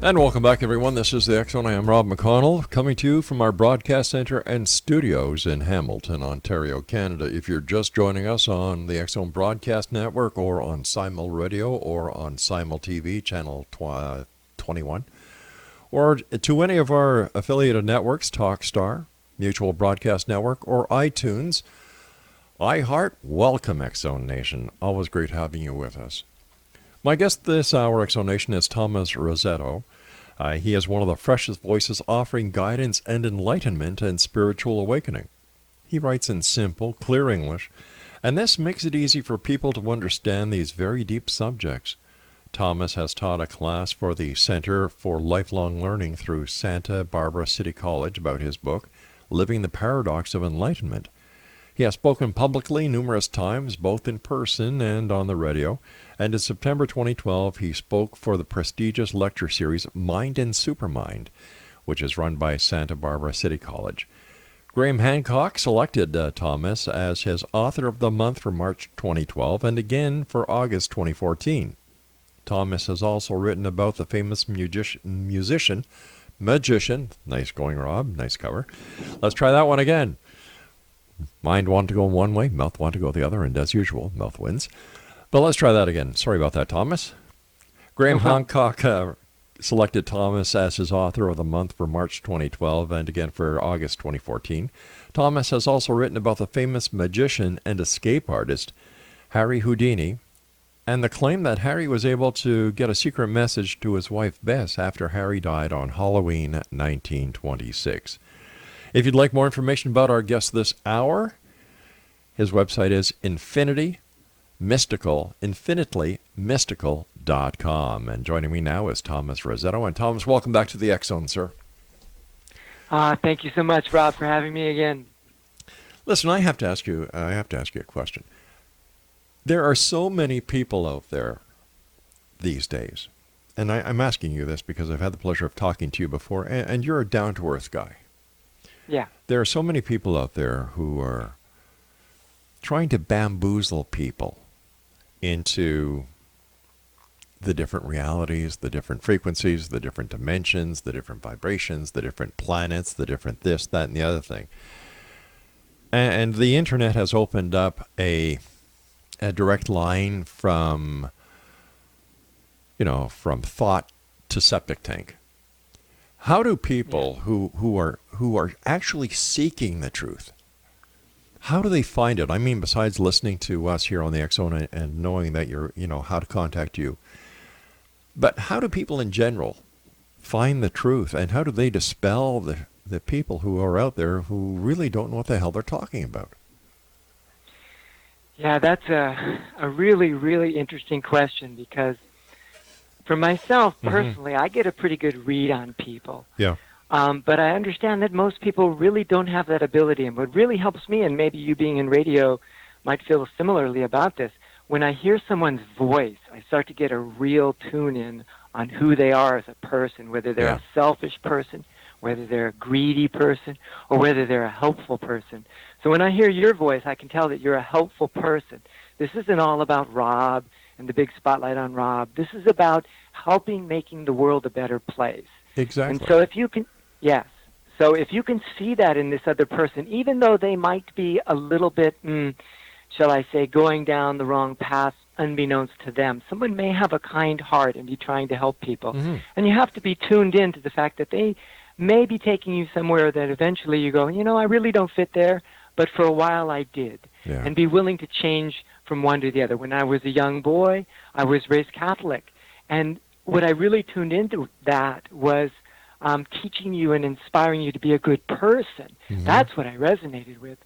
And welcome back, everyone. This is the X Zone. I am Rob McConnell, coming to you from our broadcast center and studios in Hamilton, Ontario, Canada. If you're just joining us on the X Zone Broadcast Network or on Simul Radio or on Simul TV, channel 21, or to any of our affiliated networks, Talkstar, Mutual Broadcast Network, or iTunes, iHeart, welcome, X Zone Nation. Always great having you with us. My guest this hour, X Zone Nation, is Thomas RAZZETO. He is one of the freshest voices offering guidance and enlightenment and spiritual awakening. He writes in simple, clear English, and this makes it easy for people to understand these very deep subjects. Thomas has taught a class for the Center for Lifelong Learning through Santa Barbara City College about his book, Living the Paradox of Enlightenment. He has spoken publicly numerous times, both in person and on the radio, and in September 2012, he spoke for the prestigious lecture series Mind and Supermind, which is run by Santa Barbara City College. Graham Hancock selected Thomas as his Author of the Month for March 2012 and again for August 2014. Thomas has also written about the famous magician, nice going, Rob, nice cover. Let's try that one again. Mind wanted to go one way, mouth wanted to go the other, and as usual, mouth wins. But let's try that again. Sorry about that, Thomas. Graham Hancock selected Thomas as his Author of the Month for March 2012 and again for August 2014. Thomas has also written about the famous magician and escape artist, Harry Houdini, and the claim that Harry was able to get a secret message to his wife Bess after Harry died on Halloween 1926. If you'd like more information about our guest this hour, his website is infinitely mystical.com. And joining me now is Thomas RAZZETO. And Thomas, welcome back to the X Zone, sir. Thank you so much, Rob, for having me again. Listen, I have to ask you a question. There are so many people out there these days, and I'm asking you this because I've had the pleasure of talking to you before, and you're a down-to-earth guy. Yeah. There are so many people out there who are trying to bamboozle people into the different realities, the different frequencies, the different dimensions, the different vibrations, the different planets, the different this, that, and the other thing. And the internet has opened up a direct line from thought to septic tank. How do people who are actually seeking the truth, how do they find it? I mean, besides listening to us here on the X Zone and knowing that how to contact you, but how do people in general find the truth, and how do they dispel the people who are out there who really don't know what the hell they're talking about? Yeah, that's a really, really interesting question, because for myself personally, I get a pretty good read on people. Yeah. But I understand that most people really don't have that ability. And what really helps me, and maybe you being in radio might feel similarly about this, when I hear someone's voice, I start to get a real tune in on who they are as a person, whether they're a selfish person, whether they're a greedy person, or whether they're a helpful person. So when I hear your voice, I can tell that you're a helpful person. This isn't all about Rob and the big spotlight on Rob. This is about helping making the world a better place. Exactly. And so if you can, so if you can see that in this other person, even though they might be a little bit, shall I say, going down the wrong path unbeknownst to them, someone may have a kind heart and be trying to help people. And you have to be tuned in to the fact that they may be taking you somewhere that eventually you go, I really don't fit there, but for a while I did. Yeah. And be willing to change from one to the other. When I was a young boy, I was raised Catholic. And what I really tuned into that was teaching you and inspiring you to be a good person. That's what I resonated with.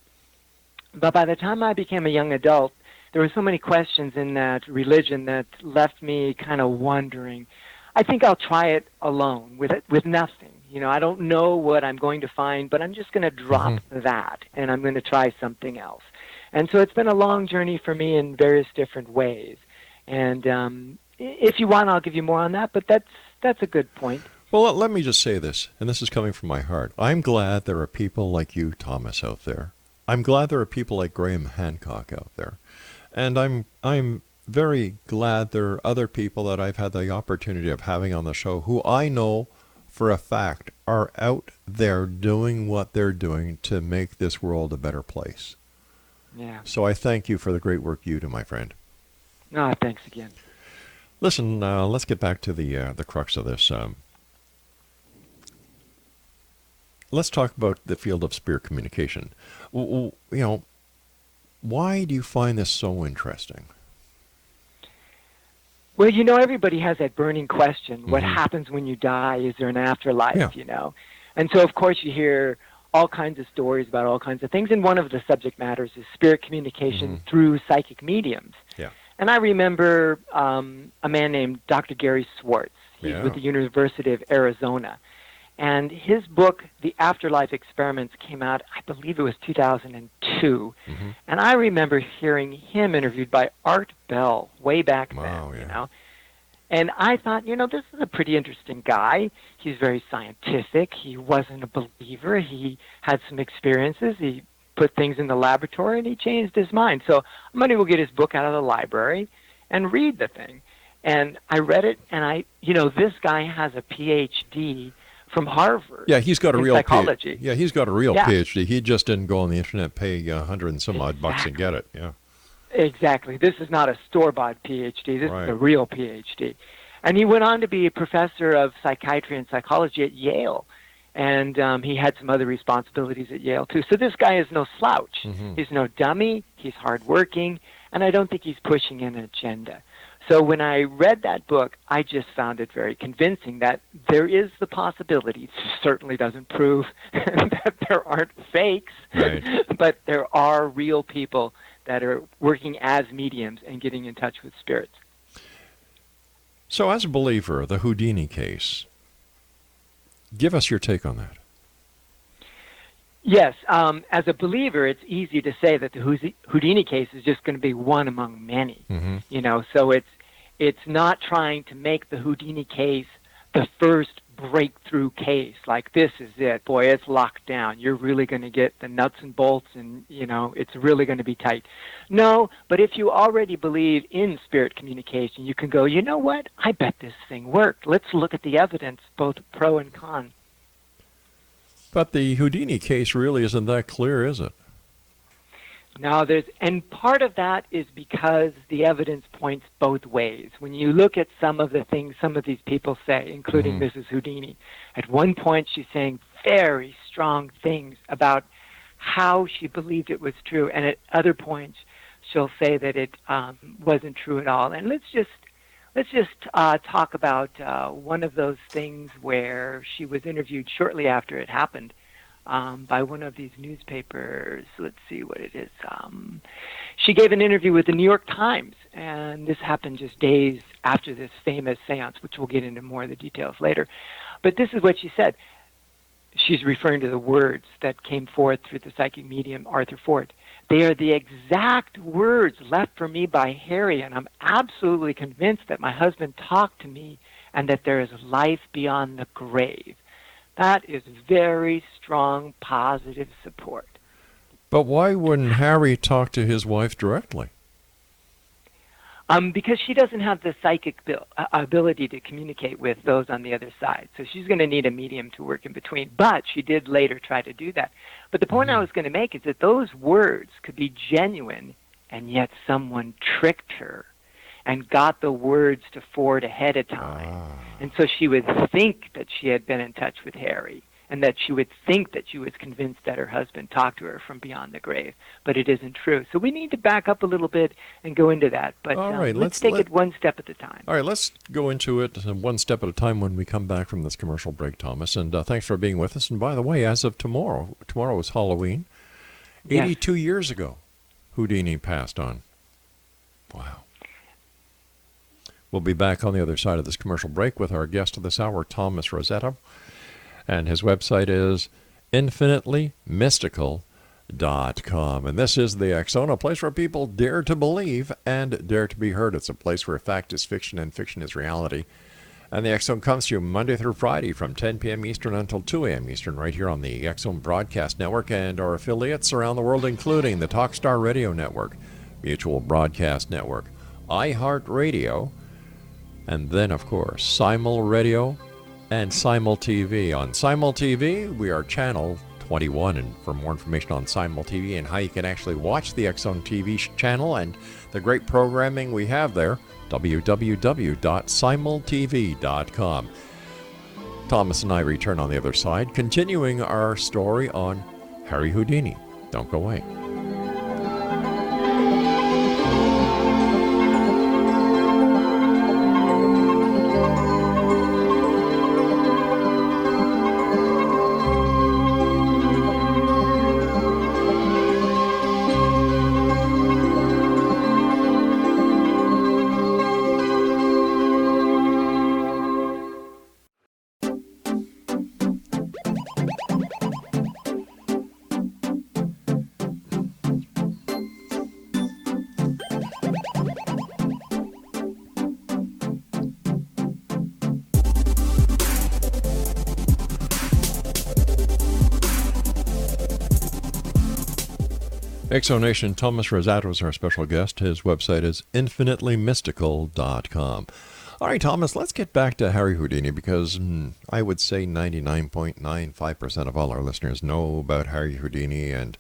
But by the time I became a young adult, there were so many questions in that religion that left me kind of wondering. I think I'll try it alone with nothing. I don't know what I'm going to find, but I'm just going to drop that, and I'm going to try something else. And so it's been a long journey for me in various different ways. And if you want, I'll give you more on that, but that's a good point. Well, let me just say this, and this is coming from my heart. I'm glad there are people like you, Thomas, out there. I'm glad there are people like Graham Hancock out there. And I'm very glad there are other people that I've had the opportunity of having on the show who I know for a fact are out there doing what they're doing to make this world a better place. Yeah. So I thank you for the great work you do, my friend. No, thanks again. Listen, let's get back to the crux of this. Let's talk about the field of spirit communication. You know, why do you find this so interesting? Well, you know, everybody has that burning question. What happens when you die? Is there an afterlife, Yeah. you know? And so, of course, you hear all kinds of stories about all kinds of things. And one of the subject matters is spirit communication through psychic mediums. Yeah. And I remember a man named Dr. Gary Swartz. He's with the University of Arizona. And his book, The Afterlife Experiments, came out, I believe it was 2002. And I remember hearing him interviewed by Art Bell way back then, you know. And I thought, you know, this is a pretty interesting guy. He's very scientific. He wasn't a believer. He had some experiences. He put things in the laboratory, and he changed his mind. So I'm going to go get his book out of the library and read the thing. And I read it, and you know, this guy has a Ph.D. from Harvard. Yeah, he's got a real psychology. Yeah, he's got a real PhD. He just didn't go on the internet, pay $100 and some odd bucks and get it. Yeah. Exactly. This is not a store-bought PhD. This is a real PhD. And he went on to be a professor of psychiatry and psychology at Yale. And he had some other responsibilities at Yale, too. So this guy is no slouch. He's no dummy. He's hardworking. And I don't think he's pushing an agenda. So when I read that book, I just found it very convincing that there is the possibility, it certainly doesn't prove that there aren't fakes, but there are real people that are working as mediums and getting in touch with spirits. So as a believer, the Houdini case, give us your take on that. Yes, as a believer, it's easy to say that the Houdini case is just going to be one among many. You know, so it's not trying to make the Houdini case the first breakthrough case. Like, this is it, boy, it's locked down. You're really going to get the nuts and bolts, and you know, it's really going to be tight. No, but if you already believe in spirit communication, you can go, you know what? I bet this thing worked. Let's look at the evidence, both pro and con. But the Houdini case really isn't that clear, is it? No, and part of that is because the evidence points both ways. When you look at some of the things some of these people say, including Mrs. Houdini, at one point she's saying very strong things about how she believed it was true, and at other points she'll say that it wasn't true at all. And let's just talk about one of those things where she was interviewed shortly after it happened. By one of these newspapers. Let's see what it is. She gave an interview with the New York Times, and this happened just days after this famous seance, which we'll get into more of the details later. But this is what she said. She's referring to the words that came forth through the psychic medium Arthur Ford. They are the exact words left for me by Harry, and I'm absolutely convinced that my husband talked to me and that there is life beyond the grave. That is very strong, positive support. But why wouldn't Harry talk to his wife directly? Because she doesn't have the psychic ability to communicate with those on the other side. So she's going to need a medium to work in between. But she did later try to do that. But the point I was going to make is that those words could be genuine, and yet someone tricked her and got the words to Ford ahead of time. And so she would think that she had been in touch with Harry, and that she would think that she was convinced that her husband talked to her from beyond the grave. But it isn't true. So we need to back up a little bit and go into that. But all right, let's take it one step at a time. All right, let's go into it one step at a time when we come back from this commercial break, Thomas. And thanks for being with us. And by the way, as of tomorrow is Halloween. 82 years ago, Houdini passed on. Wow. We'll be back on the other side of this commercial break with our guest of this hour, Thomas RAZZETO. And his website is infinitelymystical.com. And this is the X Zone, a place where people dare to believe and dare to be heard. It's a place where fact is fiction and fiction is reality. And the X Zone comes to you Monday through Friday from 10 p.m. Eastern until 2 a.m. Eastern right here on the X Zone Broadcast Network and our affiliates around the world, including the Talkstar Radio Network, Mutual Broadcast Network, iHeartRadio, and then, of course, Simul Radio and Simul TV. On Simul TV, we are channel 21, and for more information on Simul TV and how you can actually watch the X Zone TV channel and the great programming we have there, www.simultv.com. Thomas and I return on the other side, continuing our story on Harry Houdini. Don't go away. Exonation, Thomas RAZZETO is our special guest. His website is infinitelymystical.com. All right, Thomas, let's get back to Harry Houdini, because I would say 99.95% of all our listeners know about Harry Houdini. And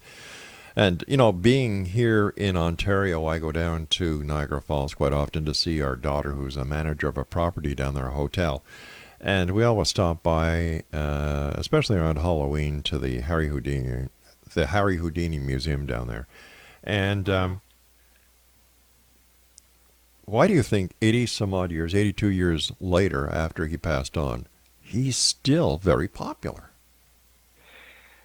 you know, being here in Ontario, I go down to Niagara Falls quite often to see our daughter, who's a manager of a property down there, a hotel. And we always stop by, especially around Halloween, to the Harry Houdini Museum down there. And why do you think 82 years later after he passed on, he's still very popular?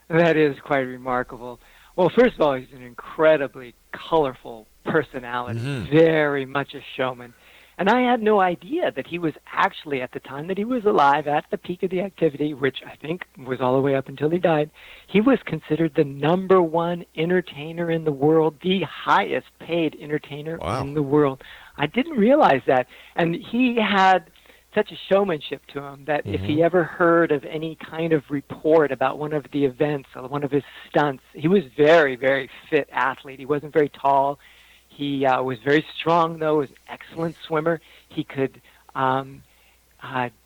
That is quite remarkable. Well, first of all, he's an incredibly colorful personality, very much a showman. And I had no idea that he was actually, at the time that he was alive, at the peak of the activity, which I think was all the way up until he died, he was considered the #1 entertainer in the world, the highest paid entertainer in the world. I didn't realize that. And he had such a showmanship to him that if he ever heard of any kind of report about one of the events or one of his stunts, he was very, very fit athlete. He wasn't very tall. He was very strong, though. Was an excellent swimmer. He could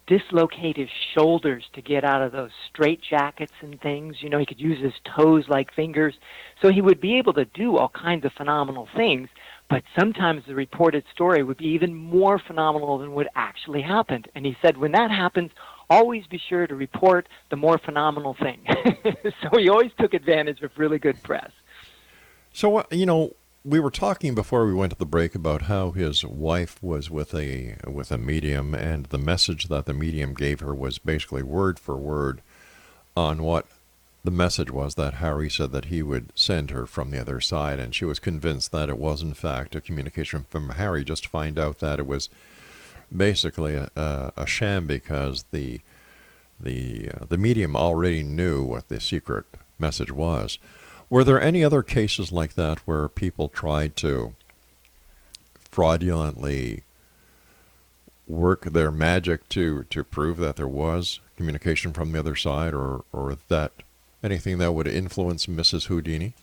dislocate his shoulders to get out of those straitjackets and things. You know, he could use his toes like fingers. So he would be able to do all kinds of phenomenal things, but sometimes the reported story would be even more phenomenal than what actually happened. And he said, when that happens, always be sure to report the more phenomenal thing. So he always took advantage of really good press. So, you know, we were talking before we went to the break about how his wife was with a medium, and the message that the medium gave her was basically word for word on what the message was that Harry said that he would send her from the other side, and she was convinced that it was in fact a communication from Harry, just to find out that it was basically a sham, because the medium already knew what the secret message was. Were there any other cases like that where people tried to fraudulently work their magic to prove that there was communication from the other side, or that anything that would influence Mrs. Houdini?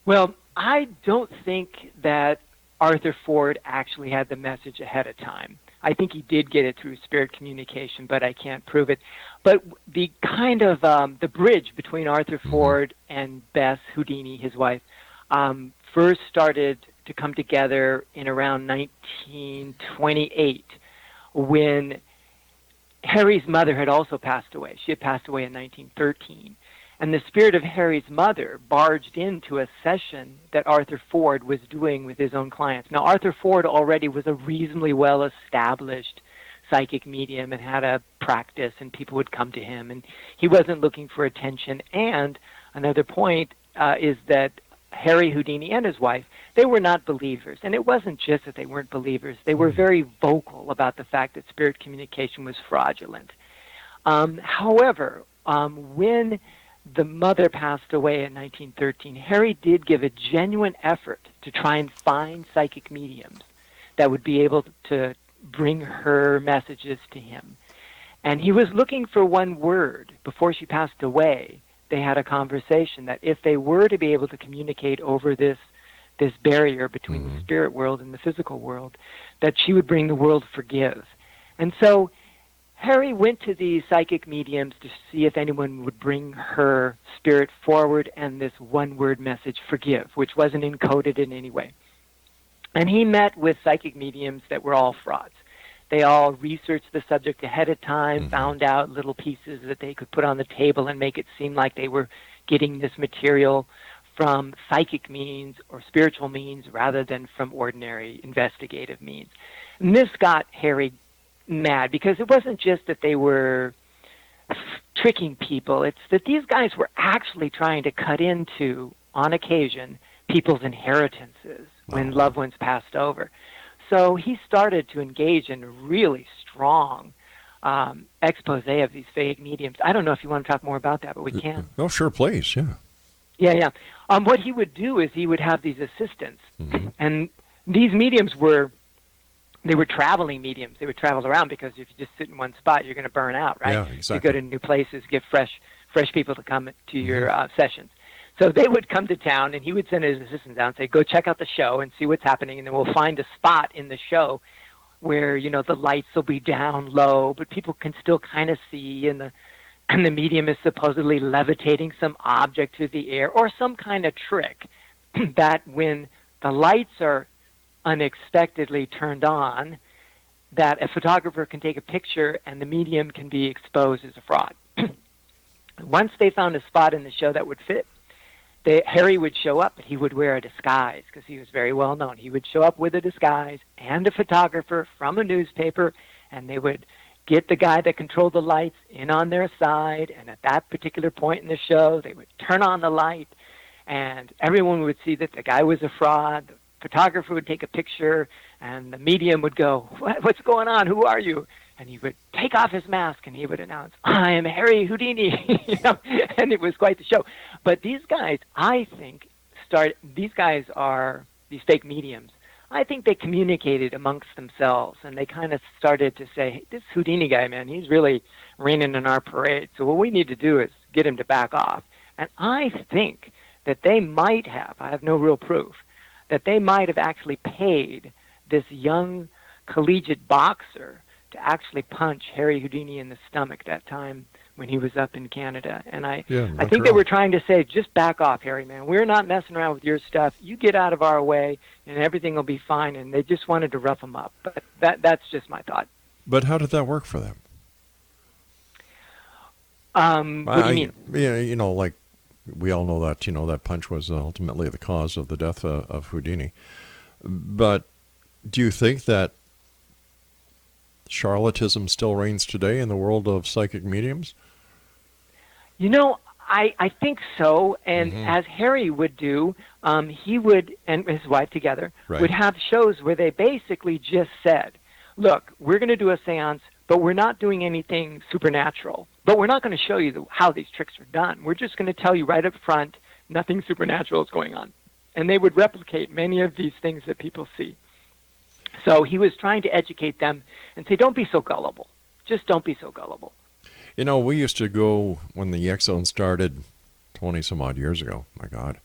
Well, I don't think that Arthur Ford actually had the message ahead of time. I think he did get it through spirit communication, but I can't prove it. But the kind of the bridge between Arthur Ford and Bess Houdini, his wife, first started to come together in around 1928, when Harry's mother had also passed away. She had passed away in 1913. And the spirit of Harry's mother barged into a session that Arthur Ford was doing with his own clients. Now, Arthur Ford already was a reasonably well-established psychic medium and had a practice, and people would come to him, and he wasn't looking for attention. And another point is that Harry Houdini and his wife, they were not believers. And it wasn't just that they weren't believers. They were very vocal about the fact that spirit communication was fraudulent. However, when the mother passed away in 1913, Harry did give a genuine effort to try and find psychic mediums that would be able to bring her messages to him. And he was looking for one word. Before she passed away, they had a conversation that if they were to be able to communicate over this this barrier between the spirit world and the physical world, that she would bring the world forgive. And so Harry went to these psychic mediums to see if anyone would bring her spirit forward and this one-word message, forgive, which wasn't encoded in any way. And he met with psychic mediums that were all frauds. They all researched the subject ahead of time, found out little pieces that they could put on the table and make it seem like they were getting this material from psychic means or spiritual means rather than from ordinary investigative means. And this got Harry mad, because it wasn't just that they were tricking people, it's that these guys were actually trying to cut into, on occasion, people's inheritances when loved ones passed over. So he started to engage in a really strong expose of these fake mediums. I don't know if you want to talk more about that, but we can. Oh, sure, please, yeah. Yeah. What he would do is he would have these assistants, and these mediums were traveling mediums. They would travel around, because if you just sit in one spot, you're going to burn out, right? Yeah, exactly. You go to new places, get fresh people to come to your sessions. So they would come to town, and he would send his assistants out and say, go check out the show and see what's happening, and then we'll find a spot in the show where, the lights will be down low, but people can still kind of see, and the medium is supposedly levitating some object through the air, or some kind of trick that when the lights are unexpectedly turned on, that a photographer can take a picture and the medium can be exposed as a fraud. Once they found a spot in the show that would fit, Harry would show up, but he would wear a disguise because he was very well known. He would show up with a disguise and a photographer from a newspaper, and they would get the guy that controlled the lights in on their side, and at that particular point in the show, they would turn on the light, and everyone would see that the guy was a fraud. The photographer would take a picture, and the medium would go, what's going on? Who are you? And he would take off his mask, and he would announce, I am Harry Houdini, and it was quite the show. But these guys, I think, these fake mediums, I think they communicated amongst themselves, and they kind of started to say, hey, this Houdini guy, man, he's really raining in our parade, so what we need to do is get him to back off. And I think that they might have, I have no real proof, that they might have actually paid this young collegiate boxer to actually punch Harry Houdini in the stomach that time when he was up in Canada. And I think they were trying to say, just back off, Harry, man. We're not messing around with your stuff. You get out of our way, and everything will be fine. And they just wanted to rough him up. But that's just my thought. But how did that work for them? What do you mean? Yeah, like we all know that, that punch was ultimately the cause of the death of Houdini. But do you think that charlatanism still reigns today in the world of psychic mediums? I think so. And as Harry would do, he would, and his wife together, would have shows where they basically just said, look, we're going to do a seance, but we're not doing anything supernatural. But we're not going to show you how these tricks are done. We're just going to tell you right up front, nothing supernatural is going on. And they would replicate many of these things that people see. So he was trying to educate them and say, don't be so gullible. Just don't be so gullible. We used to go, when the X Zone started 20-some-odd years ago, my God,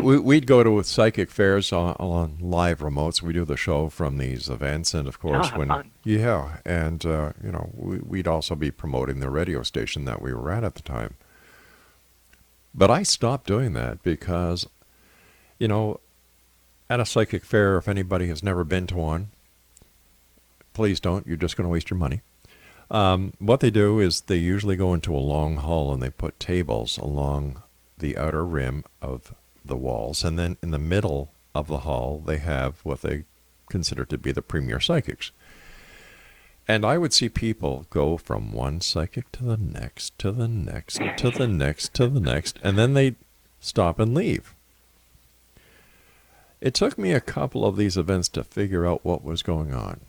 we'd go to psychic fairs on live remotes. We do the show from these events, and of course, fun. we'd also be promoting the radio station that we were at the time. But I stopped doing that because, at a psychic fair, if anybody has never been to one, please don't. You're just going to waste your money. What they do is they usually go into a long hall and they put tables along the outer rim of the walls. And then in the middle of the hall, they have what they consider to be the premier psychics. And I would see people go from one psychic to the next, to the next, to the next, to the next, and then they'd stop and leave. It took me a couple of these events to figure out what was going on.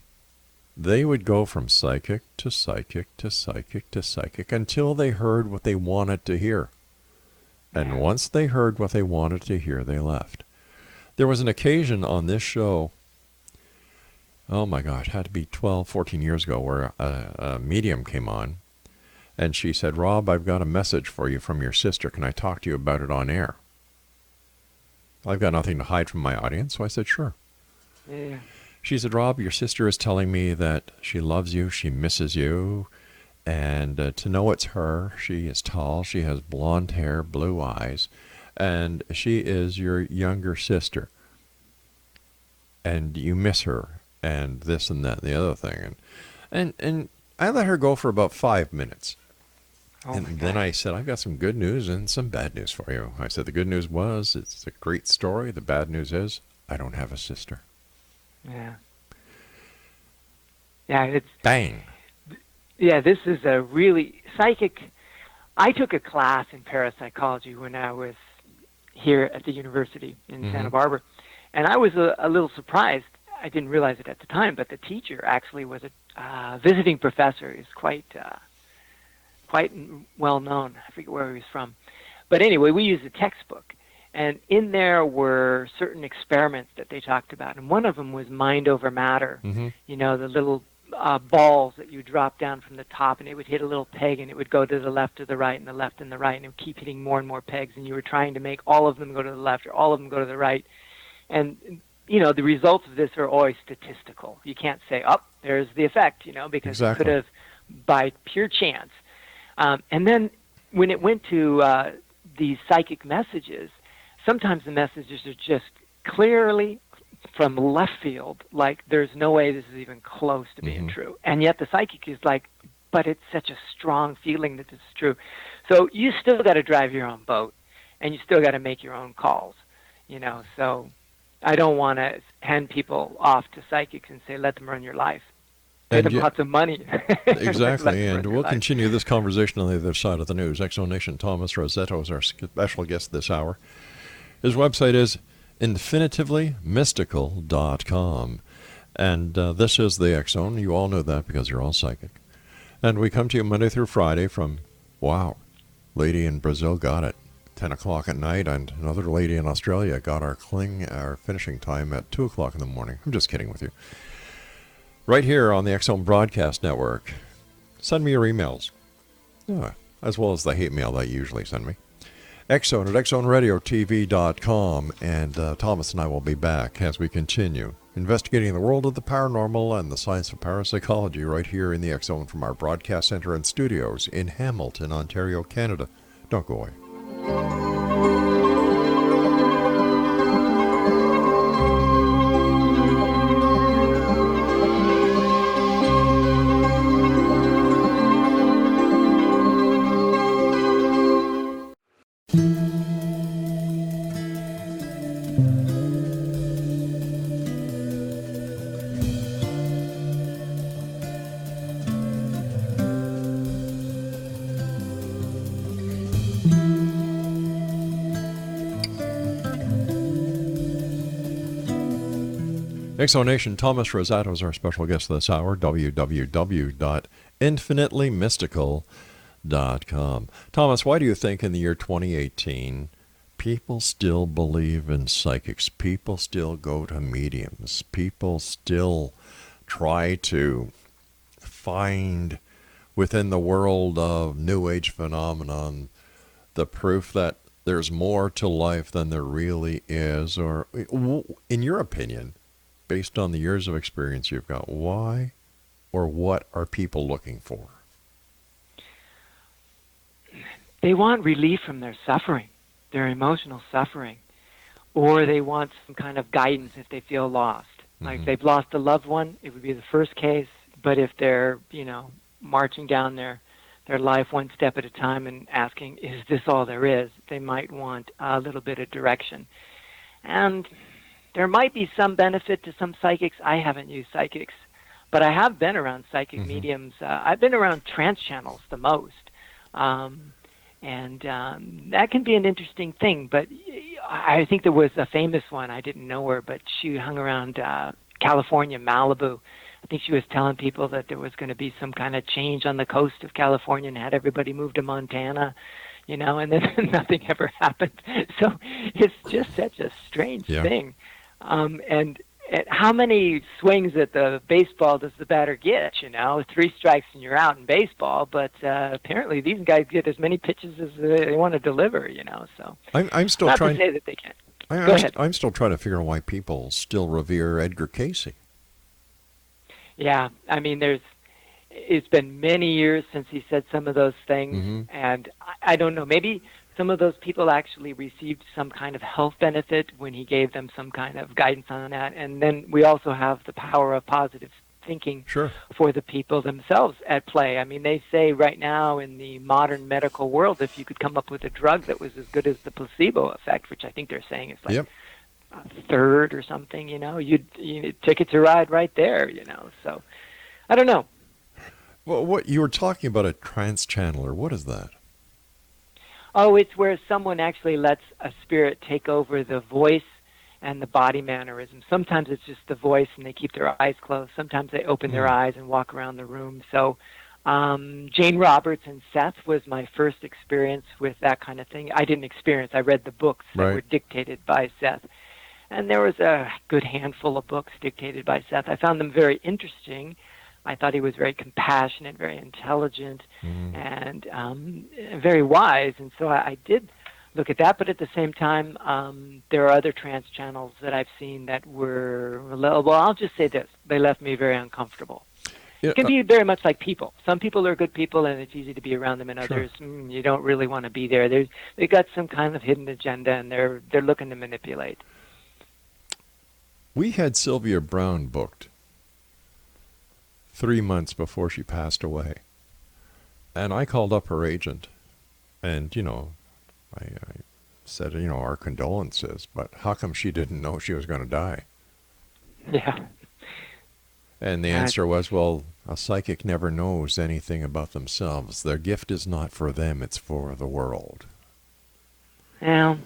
They would go from psychic to psychic to psychic to psychic until they heard what they wanted to hear. And once they heard what they wanted to hear, they left. There was an occasion on this show, oh my God, it had to be 12, 14 years ago, where a medium came on, and she said, Rob, I've got a message for you from your sister. Can I talk to you about it on air? I've got nothing to hide from my audience, so I said, sure. Yeah. She said, Rob, your sister is telling me that she loves you, she misses you, and to know it's her. She is tall, she has blonde hair, blue eyes, and she is your younger sister. And you miss her, and this and that and the other thing. And I let her go for about 5 minutes. And then I said, I've got some good news and some bad news for you. I said, the good news was, it's a great story. The bad news is, I don't have a sister. Yeah. Yeah, it's... Bang. Yeah, this is a really psychic... I took a class in parapsychology when I was here at the university in Santa Barbara. And I was a little surprised. I didn't realize it at the time, but the teacher actually was a visiting professor. He's quite well known. I forget where he was from. But anyway, we used a textbook. And in there were certain experiments that they talked about. And one of them was mind over matter. You know, the little balls that you drop down from the top, and it would hit a little peg, and it would go to the left or the right and the left and the right, and it would keep hitting more and more pegs. And you were trying to make all of them go to the left or all of them go to the right. And, you know, the results of this are always statistical. You can't say, oh, there's the effect, you know, because it could have, by pure chance. And then when it went to these psychic messages, sometimes the messages are just clearly from left field, like there's no way this is even close to being true. And yet the psychic is like, but it's such a strong feeling that this is true. So you still got to drive your own boat, and you still got to make your own calls, you know. So I don't want to hand people off to psychics and say, let them run your life. Pay them lots of money. Exactly, and we'll continue this conversation on the other side of the news. Exo Nation, Thomas RAZZETO is our special guest this hour. His website is infinitively.mystical.com. And this is the X Zone. You all know that because you're all psychic. And we come to you Monday through Friday from, wow, lady in Brazil got it, 10 o'clock at night, and another lady in Australia got our finishing time at 2 o'clock in the morning. I'm just kidding with you. Right here on the X Zone Broadcast Network. Send me your emails, as well as the hate mail that you usually send me. Xzone at xzoneradiotv.com, and Thomas and I will be back as we continue investigating the world of the paranormal and the science of parapsychology right here in the X Zone from our broadcast center and studios in Hamilton, Ontario, Canada. Don't go away. Exonation, Thomas RAZZETO is our special guest this hour, www.infinitelymystical.com. Thomas, why do you think in the year 2018 people still believe in psychics? People still go to mediums. People still try to find within the world of New Age phenomenon the proof that there's more to life than there really is? Or, in your opinion, based on the years of experience you've got, why or what are people looking for? They want relief from their suffering, their emotional suffering, or they want some kind of guidance if they feel lost. Like they've lost a loved one, it would be the first case, but if they're, you know, marching down their life one step at a time and asking, is this all there is? They might want a little bit of direction. And there might be some benefit to some psychics. I haven't used psychics, but I have been around psychic mediums. I've been around trance channels the most. And that can be an interesting thing. But I think there was a famous one. I didn't know her, but she hung around California, Malibu. I think she was telling people that there was going to be some kind of change on the coast of California and had everybody move to Montana, you know, and then nothing ever happened. So it's just such a strange thing. And how many swings at the baseball does the batter get? You know, 3 strikes and you're out in baseball. But apparently these guys get as many pitches as they want to deliver. You know, so I'm still not trying to say that they can't. Go ahead. I'm still trying to figure out why people still revere Edgar Cayce. Yeah, I mean, it's been many years since he said some of those things, Mm-hmm. and I don't know, maybe some of those people actually received some kind of health benefit when he gave them some kind of guidance on that. And then we also have the power of positive thinking Sure. for the people themselves at play. I mean, they say right now in the modern medical world, if you could come up with a drug that was as good as the placebo effect, which I think they're saying is like Yep. a third or something, you'd ticket to ride right there, So I don't know. Well, what you were talking about, a trance channeler, what is that? Oh, it's where someone actually lets a spirit take over the voice and the body mannerisms. Sometimes it's just the voice and they keep their eyes closed. Sometimes they open their eyes and walk around the room. So Jane Roberts and Seth was my first experience with that kind of thing. I didn't experience. I read the books that Right. were dictated by Seth. And there was a good handful of books dictated by Seth. I found them very interesting. I thought he was very compassionate, very intelligent, and very wise. And so I did look at that. But at the same time, there are other trance channels that I've seen that were, well, I'll just say this. They left me very uncomfortable. Yeah, It can be very much like people. Some people are good people, and it's easy to be around them, and Sure. others, you don't really want to be there. They got some kind of hidden agenda, and they're looking to manipulate. We had Sylvia Brown booked 3 months before she passed away. And I called up her agent and, I said, our condolences, but how come she didn't know she was going to die? Yeah. And the answer was, well, a psychic never knows anything about themselves. Their gift is not for them, it's for the world. Well,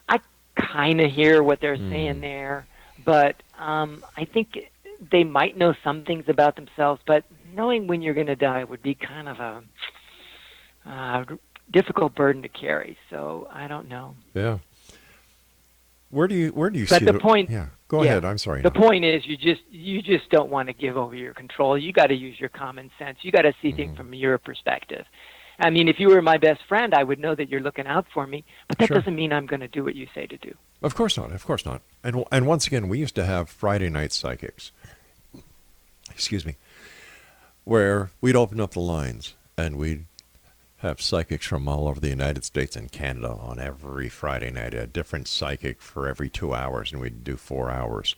I kind of hear what they're saying there, but I think they might know some things about themselves, but knowing when you're going to die would be kind of a difficult burden to carry. So I don't know. Yeah. Where do you But see the point? Yeah, go ahead. I'm sorry. The point is, you just don't want to give over your control. You got to use your common sense. You got to see things from your perspective. I mean, if you were my best friend, I would know that you're looking out for me, but that Sure. doesn't mean I'm going to do what you say to do. Of course not. Of course not. And once again, we used to have Friday night psychics. Excuse me. Where we'd open up the lines and we'd have psychics from all over the United States and Canada on every Friday night, a different psychic for every 2 hours, and we'd do 4 hours.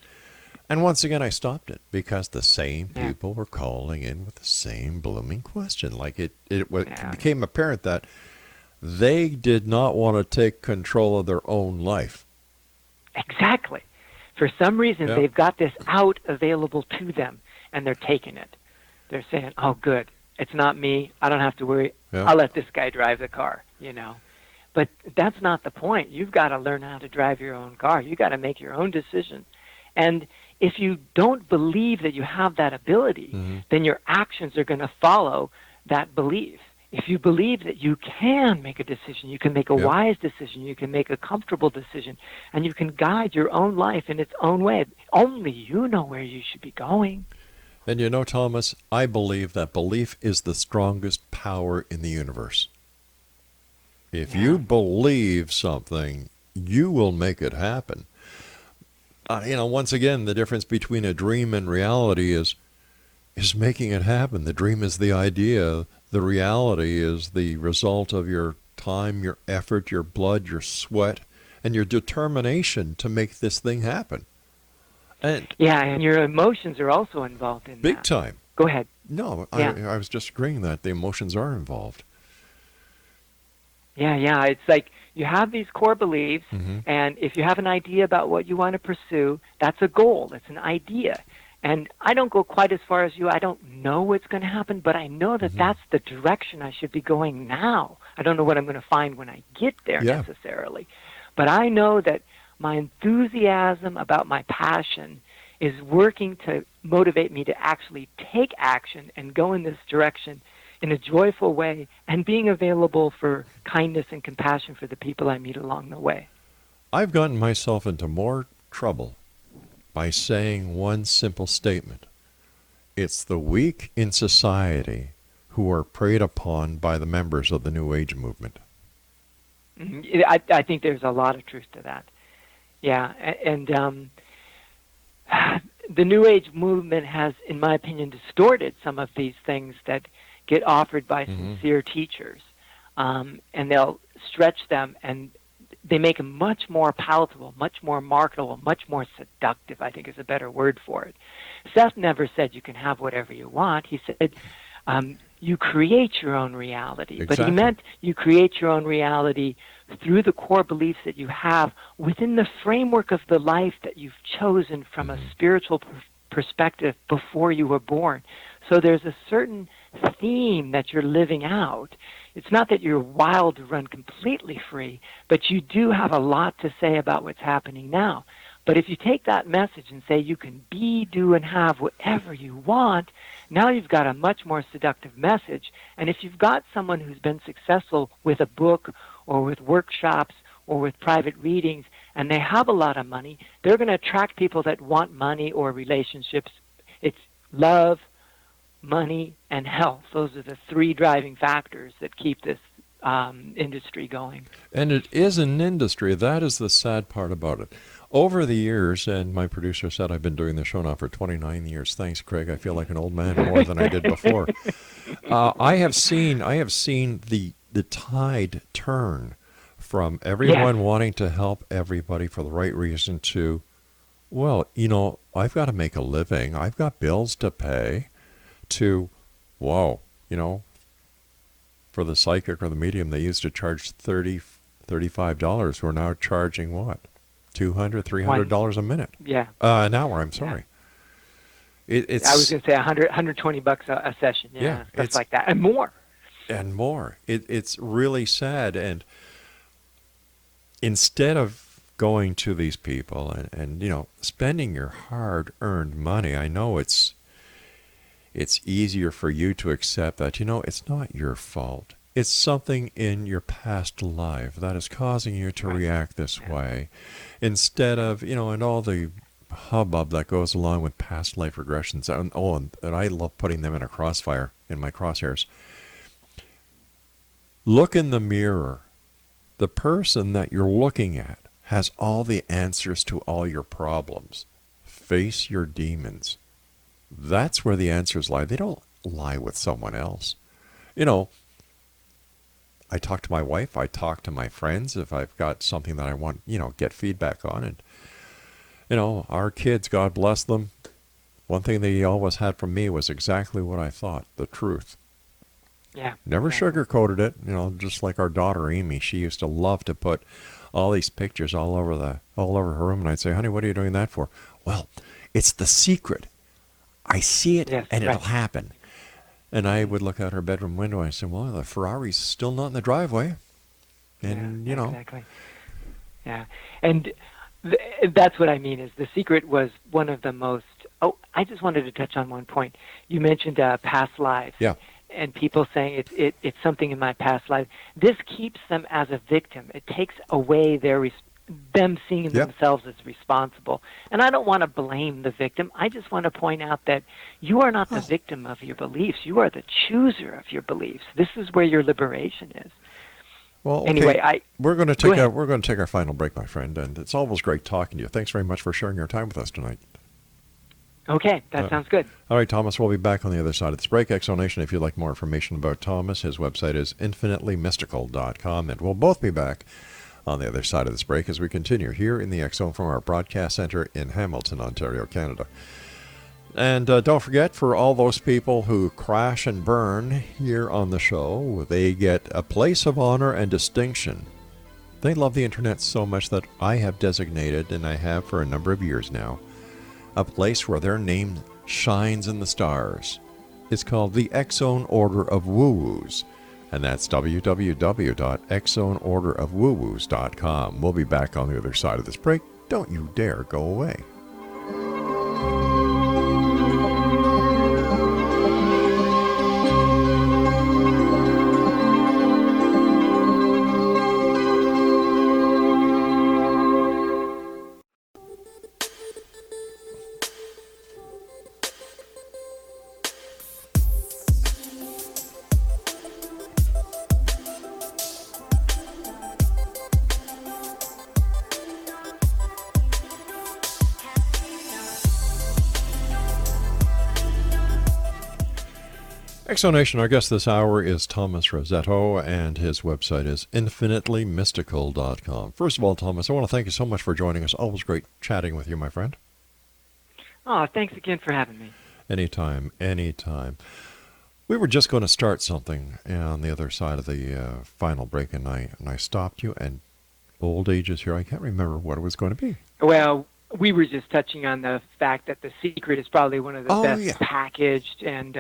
And once again, I stopped it because the same people were calling in with the same blooming question. Like it became apparent that they did not want to take control of their own life. Exactly. For some reason, they've got this out available to them, and they're taking it. They're saying, oh, good. It's not me. I don't have to worry. Yeah. I'll let this guy drive the car, But that's not the point. You've got to learn how to drive your own car. You've got to make your own decision. And if you don't believe that you have that ability, then your actions are going to follow that belief. If you believe that you can make a decision, you can make a wise decision, you can make a comfortable decision, and you can guide your own life in its own way, only you know where you should be going. And Thomas, I believe that belief is the strongest power in the universe. If you believe something, you will make it happen. Once again, the difference between a dream and reality is making it happen. The dream is the idea. The reality is the result of your time, your effort, your blood, your sweat, and your determination to make this thing happen. And your emotions are also involved in that. Big time. Go ahead. No, Yeah. I was just agreeing that the emotions are involved. Yeah. It's like you have these core beliefs, and if you have an idea about what you want to pursue, that's a goal. It's an idea. And I don't go quite as far as you. I don't know what's going to happen, but I know that that's the direction I should be going now. I don't know what I'm going to find when I get there necessarily. But I know that my enthusiasm about my passion is working to motivate me to actually take action and go in this direction in a joyful way and being available for kindness and compassion for the people I meet along the way. I've gotten myself into more trouble by saying one simple statement. It's the weak in society who are preyed upon by the members of the New Age movement. I think there's a lot of truth to that. Yeah, and the New Age movement has, in my opinion, distorted some of these things that get offered by sincere teachers, and they'll stretch them, and they make them much more palatable, much more marketable, much more seductive, I think is a better word for it. Seth never said you can have whatever you want. He said you create your own reality. Exactly. But he meant you create your own reality through the core beliefs that you have within the framework of the life that you've chosen from a spiritual perspective before you were born. So there's a certain theme that you're living out. It's not that you're wild to run completely free, but you do have a lot to say about what's happening now. But if you take that message and say you can be, do, and have whatever you want, now you've got a much more seductive message. And if you've got someone who's been successful with a book or with workshops or with private readings, and they have a lot of money, they're going to attract people that want money or relationships. It's love, money, and health. Those are the three driving factors that keep this industry going. And it is an industry. That is the sad part about it. Over the years, and my producer said I've been doing the show now for 29 years. Thanks, Craig. I feel like an old man more than I did before. I have seen the tide turn from everyone wanting to help everybody for the right reason to, well, I've got to make a living. I've got bills to pay, to, whoa, for the psychic or the medium, they used to charge $35. We're now charging what? $200, $300 a minute. Yeah. An hour, I'm sorry. Yeah. I was going to say $120 a session. Yeah, stuff like that. And more. And more. It's really sad. And instead of going to these people and spending your hard-earned money, I know it's easier for you to accept that, it's not your fault. It's something in your past life that is causing you to react this way. Instead of, and all the hubbub that goes along with past life regressions. And I love putting them in a crossfire, in my crosshairs. Look in the mirror. The person that you're looking at has all the answers to all your problems. Face your demons. That's where the answers lie. They don't lie with someone else. I talk to my wife. I talk to my friends if I've got something that I want, get feedback on. And, our kids, God bless them, one thing they always had from me was exactly what I thought, the truth. Yeah. Never sugarcoated it. Just like our daughter Amy, she used to love to put all these pictures all over her room, and I'd say, "Honey, what are you doing that for?" "Well, it's the secret. I see it, and it'll happen." And I would look out her bedroom window and I said, "Well, the Ferrari's still not in the driveway." And, Exactly. Yeah. And that's what I mean is the secret was one of the most... Oh, I just wanted to touch on one point. You mentioned past lives. Yeah. And people saying it's something in my past life. This keeps them as a victim. It takes away them seeing themselves as responsible. And I don't want to blame the victim. I just want to point out that you are not the victim of your beliefs. You are the chooser of your beliefs. This is where your liberation is. Well, okay. Anyway, we're going to take our final break, my friend, and it's always great talking to you. Thanks very much for sharing your time with us tonight. Okay, that sounds good. All right, Thomas, we'll be back on the other side of this break. Exonation, if you'd like more information about Thomas, his website is infinitelymystical.com, and we'll both be back on the other side of this break as we continue here in the X Zone from our broadcast center in Hamilton, Ontario, Canada. And don't forget, for all those people who crash and burn here on the show, they get a place of honor and distinction. They love the internet so much that I have designated, and I have for a number of years now, a place where their name shines in the stars. It's called the X Zone Order of Woo-Woos, and that's www.xzoneorderofwoos.com. We'll be back on the other side of this break. Don't you dare go away. Exonation, our guest this hour is Thomas RAZZETO, and his website is infinitelymystical.com. First of all, Thomas, I want to thank you so much for joining us. Always great chatting with you, my friend. Oh, thanks again for having me. Anytime, anytime. We were just going to start something on the other side of the final break, and I stopped you, and old age is here. I can't remember what it was going to be. Well, we were just touching on the fact that The Secret is probably one of the best packaged and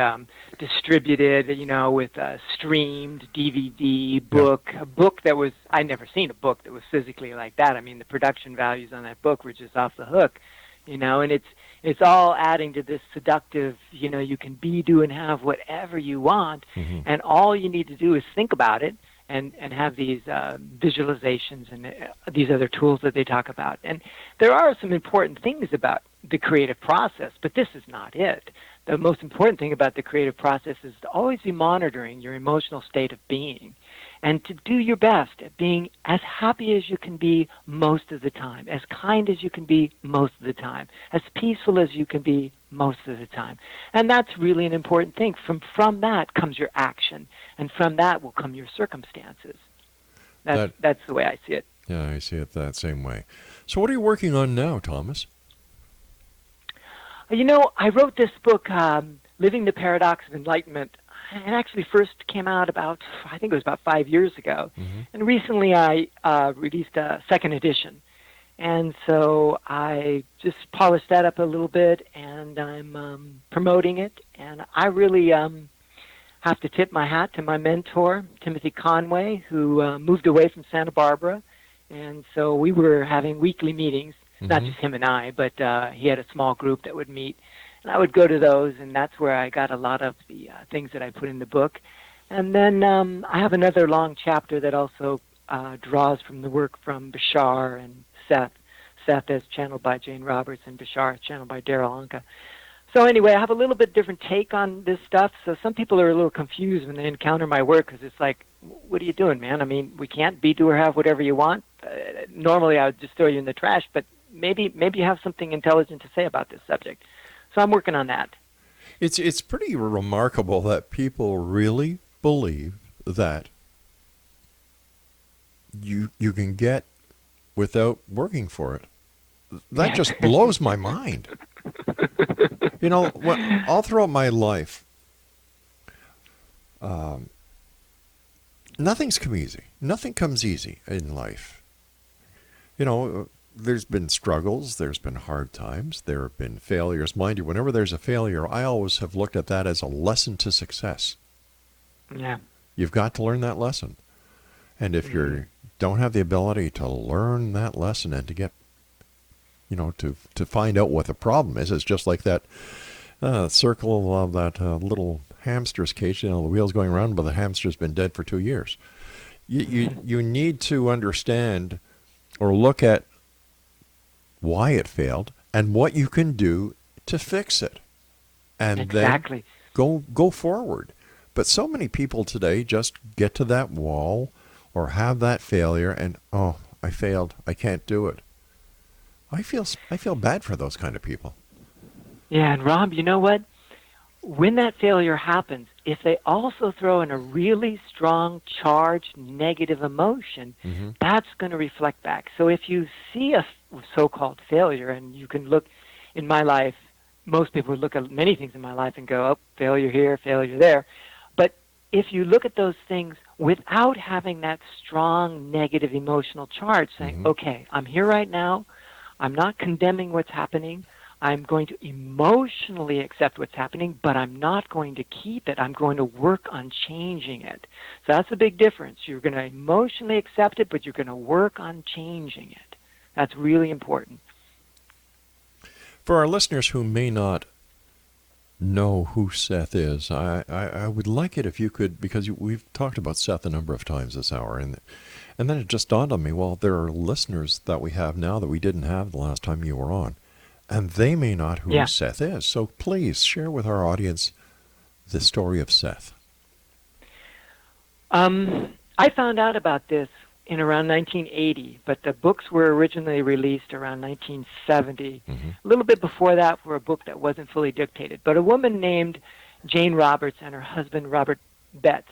distributed, with a streamed DVD book, a book that was, I'd never seen a book that was physically like that. I mean, the production values on that book were just off the hook, and it's all adding to this seductive, you can be, do, and have whatever you want, and all you need to do is think about it, and have these visualizations and these other tools that they talk about. And there are some important things about the creative process, but this is not it. The most important thing about the creative process is to always be monitoring your emotional state of being and to do your best at being as happy as you can be most of the time, as kind as you can be most of the time, as peaceful as you can be most of the time. And that's really an important thing. From that comes your action, and from that will come your circumstances. That's the way I see it. Yeah, I see it that same way. So what are you working on now, Thomas? I wrote this book, Living the Paradox of Enlightenment. It actually first came out about 5 years ago. And recently I released a second edition. And so I just polished that up a little bit, and I'm promoting it. And I really have to tip my hat to my mentor, Timothy Conway, who moved away from Santa Barbara. And so we were having weekly meetings, not just him and I, but he had a small group that would meet. And I would go to those, and that's where I got a lot of the things that I put in the book. And then I have another long chapter that also draws from the work from Bashar and Seth. Seth is channeled by Jane Roberts, and Bashar is channeled by Daryl Anka. So anyway, I have a little bit different take on this stuff. So some people are a little confused when they encounter my work, because it's like, what are you doing, man? I mean, we can't be, do, or have whatever you want. Normally I would just throw you in the trash, but maybe you have something intelligent to say about this subject. So I'm working on that. It's pretty remarkable that people really believe that you can get without working for it. That just blows my mind. All throughout my life, nothing's come easy. Nothing comes easy in life. There's been struggles, there's been hard times, there have been failures. Mind you, whenever there's a failure, I always have looked at that as a lesson to success. Yeah. You've got to learn that lesson. And if you don't have the ability to learn that lesson and to get, to find out what the problem is, it's just like that circle of that little hamster's cage, the wheel's going around, but the hamster's been dead for 2 years. You need to understand or look at why it failed and what you can do to fix it, and then go forward. But so many people today just get to that wall or have that failure and, I failed, I can't do it. I feel bad for those kind of people. Yeah, and Rob, you know what? When that failure happens, if they also throw in a really strong, charged, negative emotion, that's going to reflect back. So if you see a so-called failure, and you can look in my life, most people would look at many things in my life and go, oh, failure here, failure there. But if you look at those things without having that strong, negative emotional charge, saying, okay, I'm here right now, I'm not condemning what's happening, I'm going to emotionally accept what's happening, but I'm not going to keep it. I'm going to work on changing it. So that's a big difference. You're going to emotionally accept it, but you're going to work on changing it. That's really important. For our listeners who may not know who Seth is, I would like it if you could, because we've talked about Seth a number of times this hour, and then it just dawned on me, well, there are listeners that we have now that we didn't have the last time you were on. And they may not who Seth is. So please share with our audience the story of Seth. I found out about this in around 1980, but the books were originally released around 1970. A little bit before that for a book that wasn't fully dictated. But a woman named Jane Roberts and her husband, Robert Betts,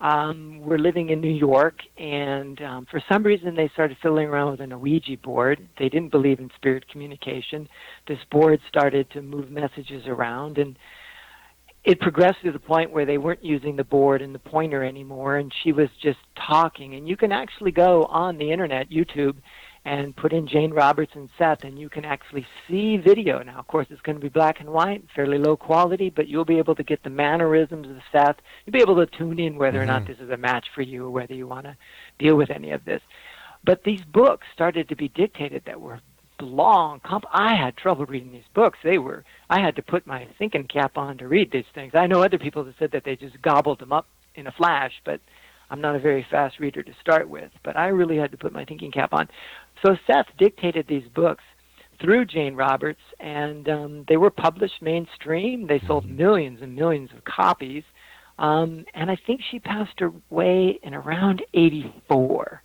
were living in New York, and for some reason they started fiddling around with an Ouija board. They didn't believe in spirit communication. This board started to move messages around, and it progressed to the point where they weren't using the board and the pointer anymore, and she was just talking. And you can actually go on the internet, YouTube, and put in Jane Roberts and Seth, and you can actually see video. Now, of course, it's going to be black and white, fairly low quality, but you'll be able to get the mannerisms of Seth. You'll be able to tune in whether or not this is a match for you or whether you want to deal with any of this. But these books started to be dictated that were long. I had trouble reading these books. I had to put my thinking cap on to read these things. I know other people that said that they just gobbled them up in a flash, but I'm not a very fast reader to start with. But I really had to put my thinking cap on. So Seth dictated these books through Jane Roberts, and they were published mainstream. They sold millions and millions of copies. And I think she passed away in around 84.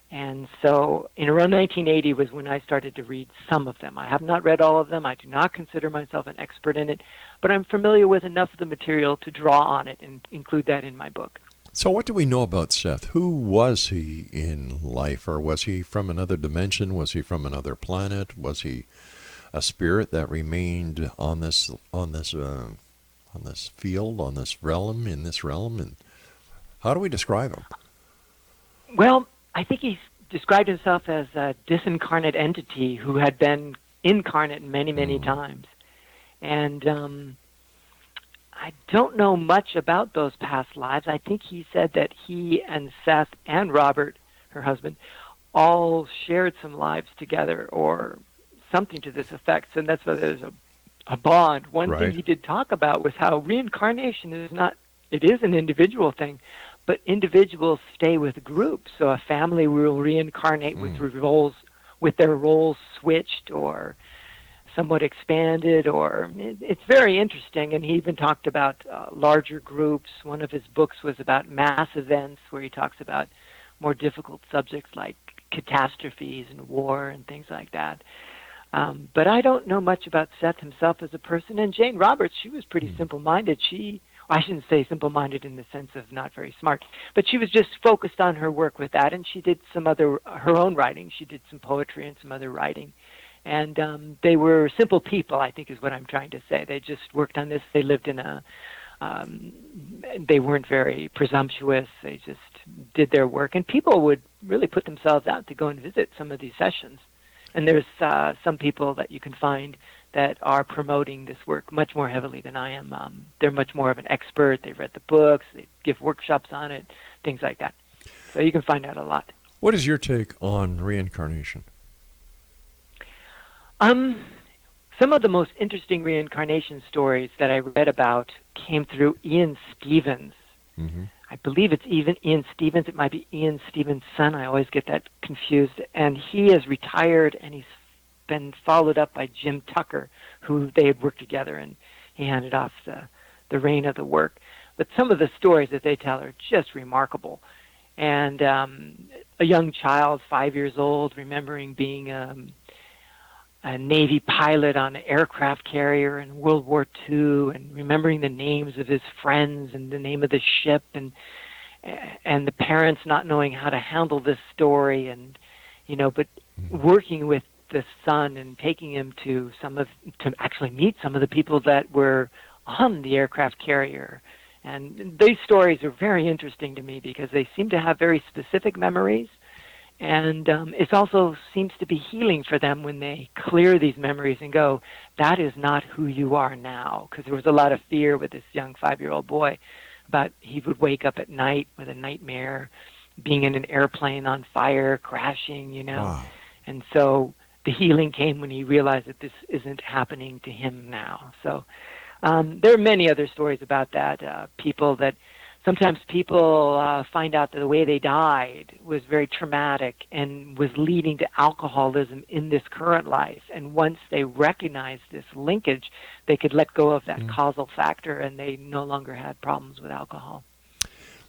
And so in around 1980 was when I started to read some of them. I have not read all of them. I do not consider myself an expert in it, but I'm familiar with enough of the material to draw on it and include that in my book. So what do we know about Seth? Who was he in life? Or was he from another dimension? Was he from another planet? Was he a spirit that remained on this field, on this realm, in this realm? And how do we describe him? Well, I think he described himself as a disincarnate entity who had been incarnate many, many times. And I don't know much about those past lives. I think he said that he and Seth and Robert, her husband, all shared some lives together or something to this effect. And that's why there's a bond. One thing he did talk about was how reincarnation is it is an individual thing, but individuals stay with groups. So a family will reincarnate with their roles switched or somewhat expanded, or it's very interesting. And he even talked about larger groups. One of his books was about mass events, where he talks about more difficult subjects like catastrophes and war and things like that. But I don't know much about Seth himself as a person. And Jane Roberts, she was pretty simple-minded. I shouldn't say simple-minded in the sense of not very smart, but she was just focused on her work with that, and she did her own writing. She did some poetry and some other writing. And they were simple people, I think is what I'm trying to say. They just worked on this. They lived in they weren't very presumptuous. They just did their work. And people would really put themselves out to go and visit some of these sessions. And there's some people that you can find that are promoting this work much more heavily than I am. They're much more of an expert. They've read the books. They give workshops on it, things like that. So you can find out a lot. What is your take on reincarnation? Some of the most interesting reincarnation stories that I read about came through Ian Stevens. I believe it's even Ian Stevens. It might be Ian Stevens' son. I always get that confused. And he is retired, and he's been followed up by Jim Tucker, who they had worked together, and he handed off the reign of the work. But some of the stories that they tell are just remarkable. And a young child, 5 years old, remembering being a Navy pilot on an aircraft carrier in World War II, and remembering the names of his friends and the name of the ship, and the parents not knowing how to handle this story, and but working with the son and taking him to actually meet some of the people that were on the aircraft carrier. And these stories are very interesting to me because they seem to have very specific memories. And it also seems to be healing for them when they clear these memories and go, that is not who you are now. Because there was a lot of fear with this young 5-year-old boy about he would wake up at night with a nightmare, being in an airplane on fire, crashing, Wow. And so the healing came when he realized that this isn't happening to him now. So there are many other stories about that. Sometimes people find out that the way they died was very traumatic and was leading to alcoholism in this current life. And once they recognized this linkage, they could let go of that causal factor, and they no longer had problems with alcohol.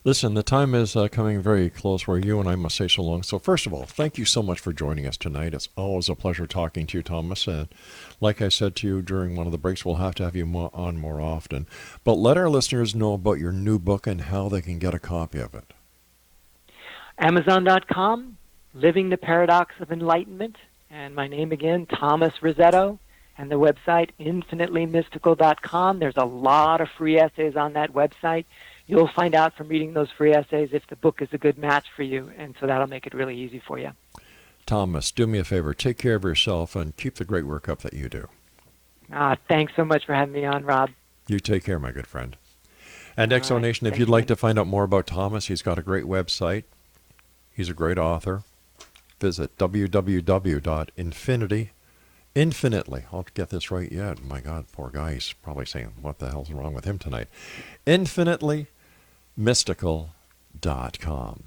Listen, the time is coming very close where you and I must say so long. So first of all, thank you so much for joining us tonight. It's always a pleasure talking to you, Thomas. And like I said to you during one of the breaks, we'll have to have you on more often. But let our listeners know about your new book and how they can get a copy of it. Amazon.com, Living the Paradox of Enlightenment. And my name again, Thomas RAZZETO. And the website, infinitelymystical.com. There's a lot of free essays on that website. You'll find out from reading those free essays if the book is a good match for you, and so that'll make it really easy for you. Thomas, do me a favor. Take care of yourself and keep the great work up that you do. Thanks so much for having me on, Rob. You take care, my good friend. And Exonation, if you'd like to find out more about Thomas, he's got a great website. He's a great author. Visit www.infinitely, I'll get this right yet. My God, poor guy. He's probably saying, what the hell's wrong with him tonight? infinitelymystical.com.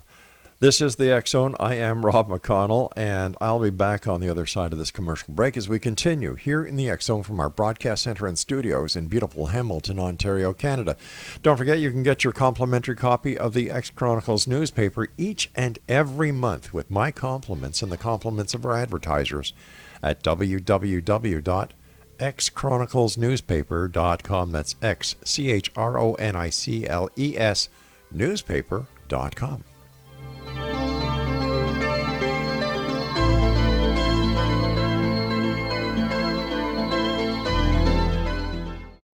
This is the X Zone. I am Rob McConnell, and I'll be back on the other side of this commercial break as we continue here in the X Zone from our broadcast center and studios in beautiful Hamilton, Ontario, Canada. Don't forget, you can get your complimentary copy of the X Chronicles newspaper each and every month with my compliments and the compliments of our advertisers at www.xchroniclesnewspaper.com. That's XCHRONICLES newspaper.com.